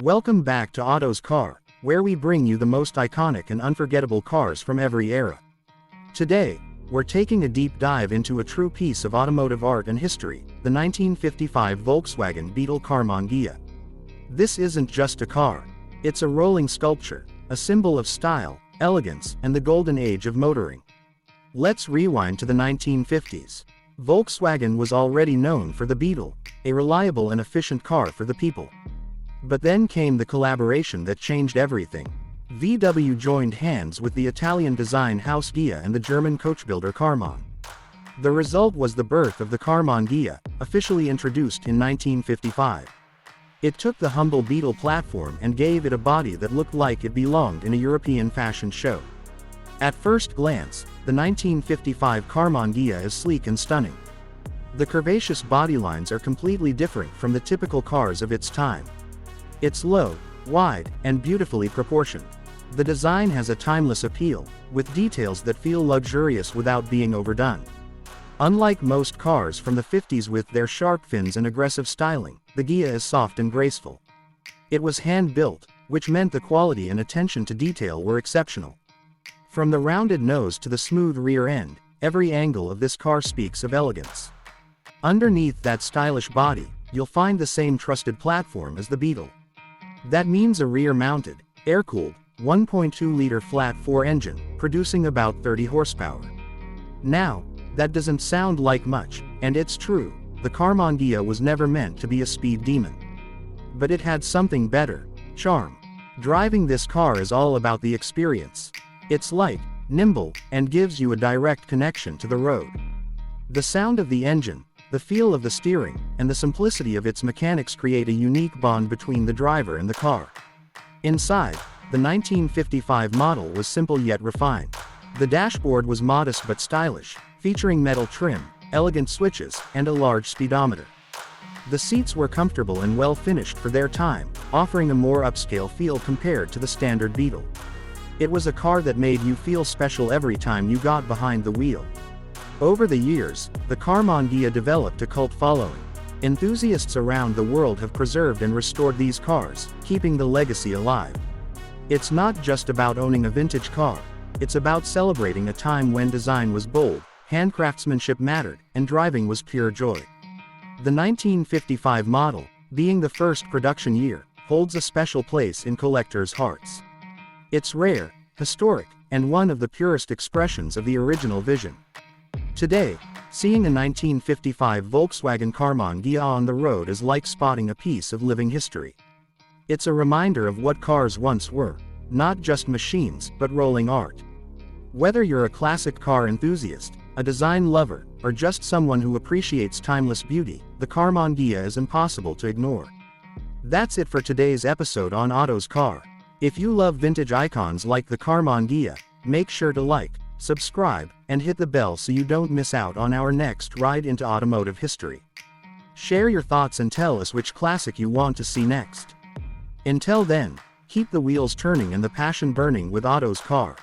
Welcome back to AutozCar, where we bring you the most iconic and unforgettable cars from every era. Today, we're taking a deep dive into a true piece of automotive art and history, the 1955 Volkswagen Beetle Karmann Ghia. This isn't just a car. It's a rolling sculpture, a symbol of style, elegance, and the golden age of motoring. Let's rewind to the 1950s. Volkswagen was already known for the Beetle, a reliable and efficient car for the people. But then came the collaboration that changed everything. VW joined hands with the Italian design house Ghia and the German coachbuilder Karmann. The result was the birth of the Karmann Ghia, officially introduced in 1955. It took the humble Beetle platform and gave it a body that looked like it belonged in a European fashion show. At first glance, the 1955 Karmann Ghia is sleek and stunning. The curvaceous bodylines are completely different from the typical cars of its time. It's low, wide, and beautifully proportioned. The design has a timeless appeal, with details that feel luxurious without being overdone. Unlike most cars from the 50s with their sharp fins and aggressive styling, the Ghia is soft and graceful. It was hand-built, which meant the quality and attention to detail were exceptional. From the rounded nose to the smooth rear end, every angle of this car speaks of elegance. Underneath that stylish body, you'll find the same trusted platform as the Beetle. That means a rear-mounted, air-cooled, 1.2-liter flat-4 engine, producing about 30 horsepower. Now, that doesn't sound like much, and it's true, the Karmann Ghia was never meant to be a speed demon. But it had something better: charm. Driving this car is all about the experience. It's light, nimble, and gives you a direct connection to the road. The sound of the engine, the feel of the steering, and the simplicity of its mechanics create a unique bond between the driver and the car. Inside, the 1955 model was simple yet refined. The dashboard was modest but stylish, featuring metal trim, elegant switches, and a large speedometer. The seats were comfortable and well finished for their time, offering a more upscale feel compared to the standard Beetle. It was a car that made you feel special every time you got behind the wheel. Over the years, the Karmann Ghia developed a cult following. Enthusiasts around the world have preserved and restored these cars, keeping the legacy alive. It's not just about owning a vintage car. It's about celebrating a time when design was bold, handcraftsmanship mattered, and driving was pure joy. The 1955 model, being the first production year, holds a special place in collectors' hearts. It's rare, historic, and one of the purest expressions of the original vision. Today, seeing a 1955 Volkswagen Karmann Ghia on the road is like spotting a piece of living history. It's a reminder of what cars once were, not just machines, but rolling art. Whether you're a classic car enthusiast, a design lover, or just someone who appreciates timeless beauty, the Karmann Ghia is impossible to ignore. That's it for today's episode on AutozCar. If you love vintage icons like the Karmann Ghia, make sure to like, subscribe, and hit the bell so you don't miss out on our next ride into automotive history. Share your thoughts and tell us which classic you want to see next. Until then, keep the wheels turning and the passion burning with AutozCar.